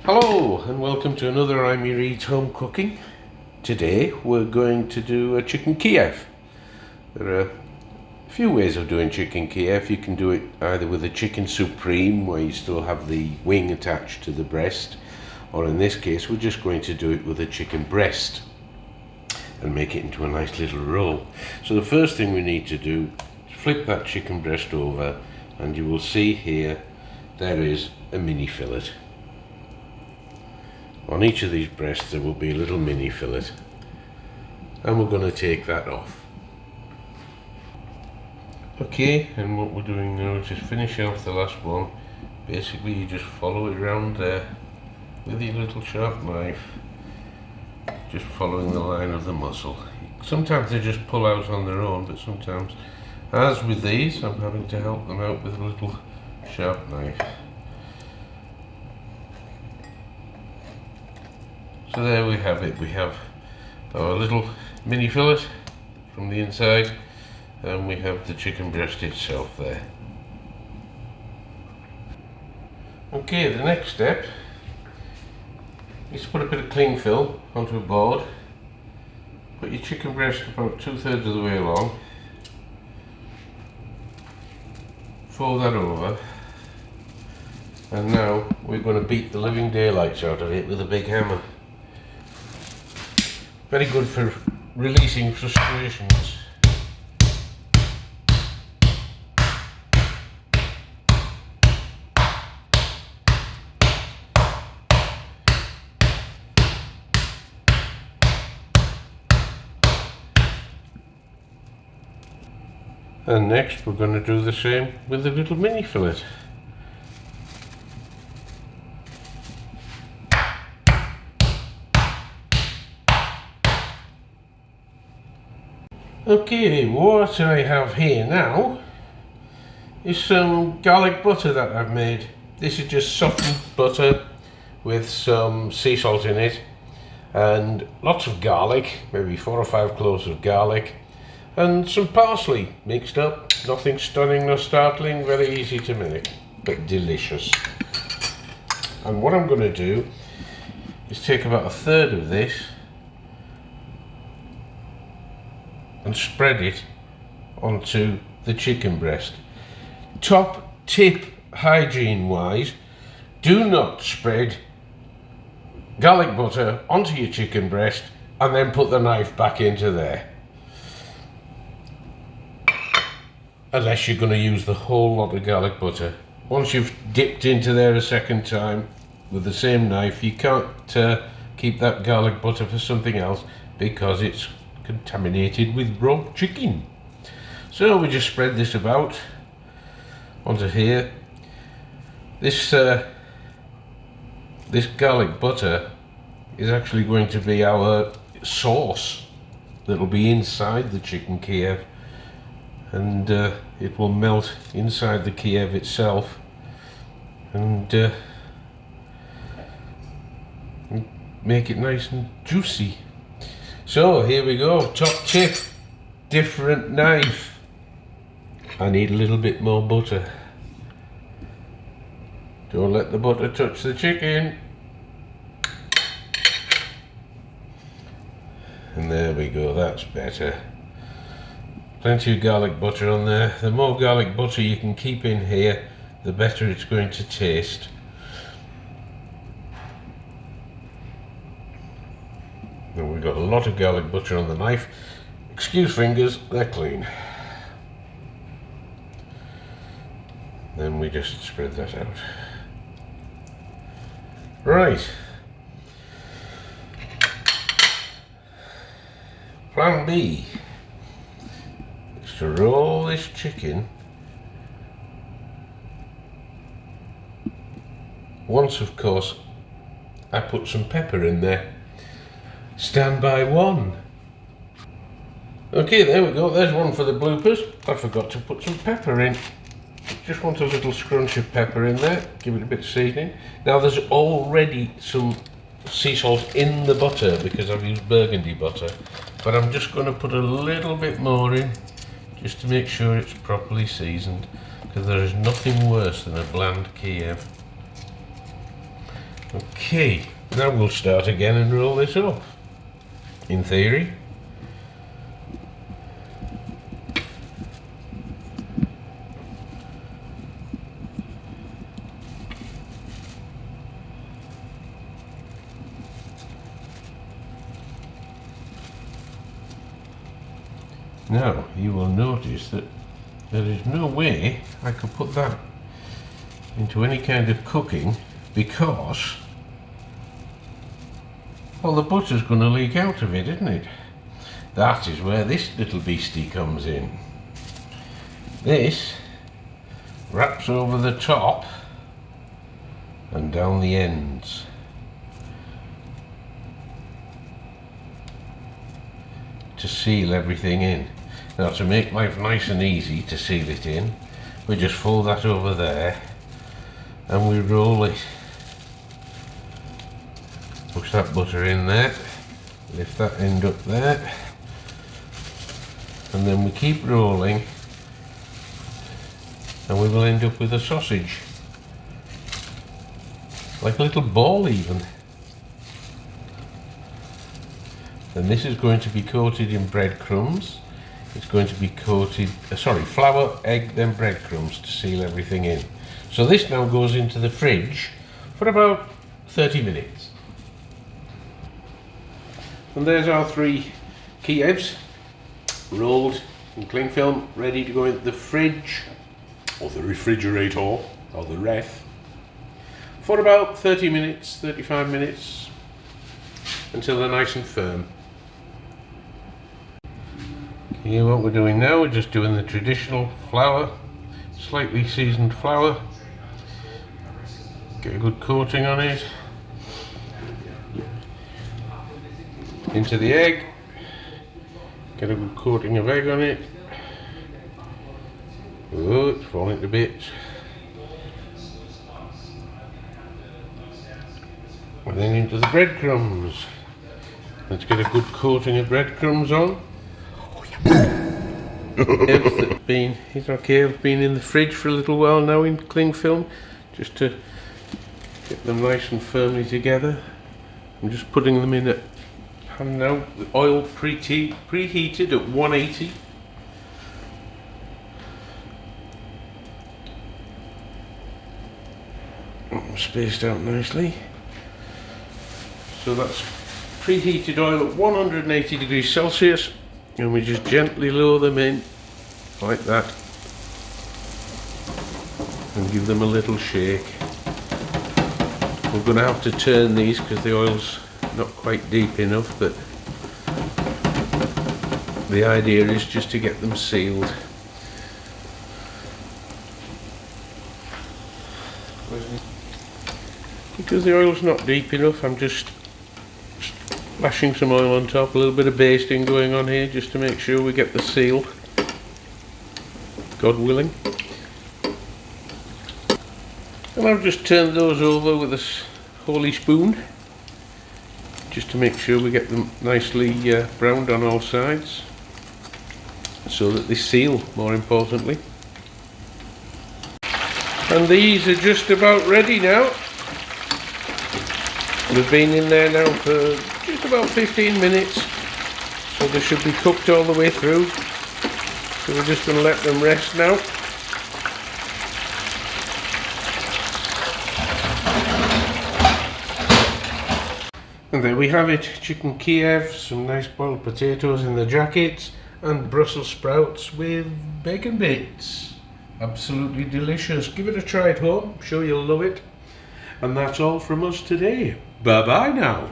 Hello and welcome to another I'm Your Eat Home Cooking. Today we're going to do a chicken Kiev. There are a few ways of doing chicken Kiev. You can do it either with a chicken supreme where you still have the wing attached to the breast, or in this case we're just going to do it with a chicken breast and make it into a nice little roll. So the first thing we need to do is flip that chicken breast over, and you will see here there is a mini fillet. On each of these breasts there will be a little mini fillet, and we're going to take that off. Okay, and what we're doing now is just finish off the last one. Basically you just follow it around there with your little sharp knife, just following the line of the muscle. Sometimes they just pull out on their own, but sometimes, as with these, I'm having to help them out with a little sharp knife. So there we have it. We have our little mini fillet from the inside, and we have the chicken breast itself there. Okay, the next step is to put a bit of cling film onto a board. Put your chicken breast about 2/3 of the way along. Fold that over, and now we're going to beat the living daylights out of it with a big hammer. Very good for releasing frustrations. And next we're going to do the same with the little mini fillet. Okay, what I have here now is some garlic butter that I've made. This is just softened butter with some sea salt in it, and lots of garlic, maybe 4 or 5 cloves of garlic, and some parsley mixed up. Nothing stunning nor startling, very easy to make, but delicious. And what I'm going to do is take about 1/3 of this and spread it onto the chicken breast. Top tip, hygiene wise, do not spread garlic butter onto your chicken breast and then put the knife back into there, unless you're going to use the whole lot of garlic butter. Once you've dipped into there a second time with the same knife, you can't keep that garlic butter for something else because it's contaminated with raw chicken. So we just spread this about onto here. This garlic butter is actually going to be our sauce that will be inside the chicken Kiev, and it will melt inside the Kiev itself and make it nice and juicy. So here we go, top tip, different knife. I need a little bit more butter. Don't let the butter touch the chicken. And there we go, that's better. Plenty of garlic butter on there. The more garlic butter you can keep in here, the better it's going to taste. And we've got a lot of garlic butter on the knife. Excuse fingers, they're clean. Then we just spread that out. Right. Plan B is to roll this chicken once, of course, I put some pepper in there. Stand by one. Okay, there we go. There's one for the bloopers. I forgot to put some pepper in. Just want a little scrunch of pepper in there. Give it a bit of seasoning. Now there's already some sea salt in the butter because I've used burgundy butter, but I'm just going to put a little bit more in just to make sure it's properly seasoned, because there is nothing worse than a bland Kiev. Okay, now we'll start again and roll this up. In theory. Now, you will notice that there is no way I could put that into any kind of cooking because, well, the butter's going to leak out of it, isn't it? That is where this little beastie comes in. This wraps over the top and down the ends. To seal everything in. Now, to make life nice and easy to seal it in, we just fold that over there and we roll it. Push that butter in there, lift that end up there, and then we keep rolling and we will end up with a sausage. Like a little ball even. And this is going to be coated in breadcrumbs. It's going to be coated, flour, egg, then breadcrumbs to seal everything in. So this now goes into the fridge for about 30 minutes. And there's our 3 Kievs, rolled in cling film, ready to go into the fridge, or the refrigerator, or the ref, for about 30 minutes, 35 minutes, until they're nice and firm. Here, what we're doing now, we're just doing the traditional flour, slightly seasoned flour. Get a good coating on it. Into the egg. Get a good coating of egg on it. Oh, it's falling to bits. And then into the breadcrumbs. Let's get a good coating of breadcrumbs on. These are Kiev, been in the fridge for a little while now in cling film, just to get them nice and firmly together. I'm just putting them in a pan now, with oil preheated at 180. Spaced out nicely. So that's preheated oil at 180 degrees Celsius. And we just gently lower them in like that and give them a little shake. We're going to have to turn these because the oil's not quite deep enough, but the idea is just to get them sealed. Because the oil's not deep enough, I'm just splashing some oil on top, a little bit of basting going on here just to make sure we get the seal, God willing. And I've just turned those over with a holy spoon just to make sure we get them nicely browned on all sides so that they seal, more importantly. And these are just about ready now. We've been in there now for just about 15 minutes, so they should be cooked all the way through. So we're just going to let them rest now. And there we have it, chicken Kiev, some nice boiled potatoes in the jackets, and Brussels sprouts with bacon bits. Absolutely delicious. Give it a try at home, I'm sure you'll love it. And that's all from us today. Bye bye now.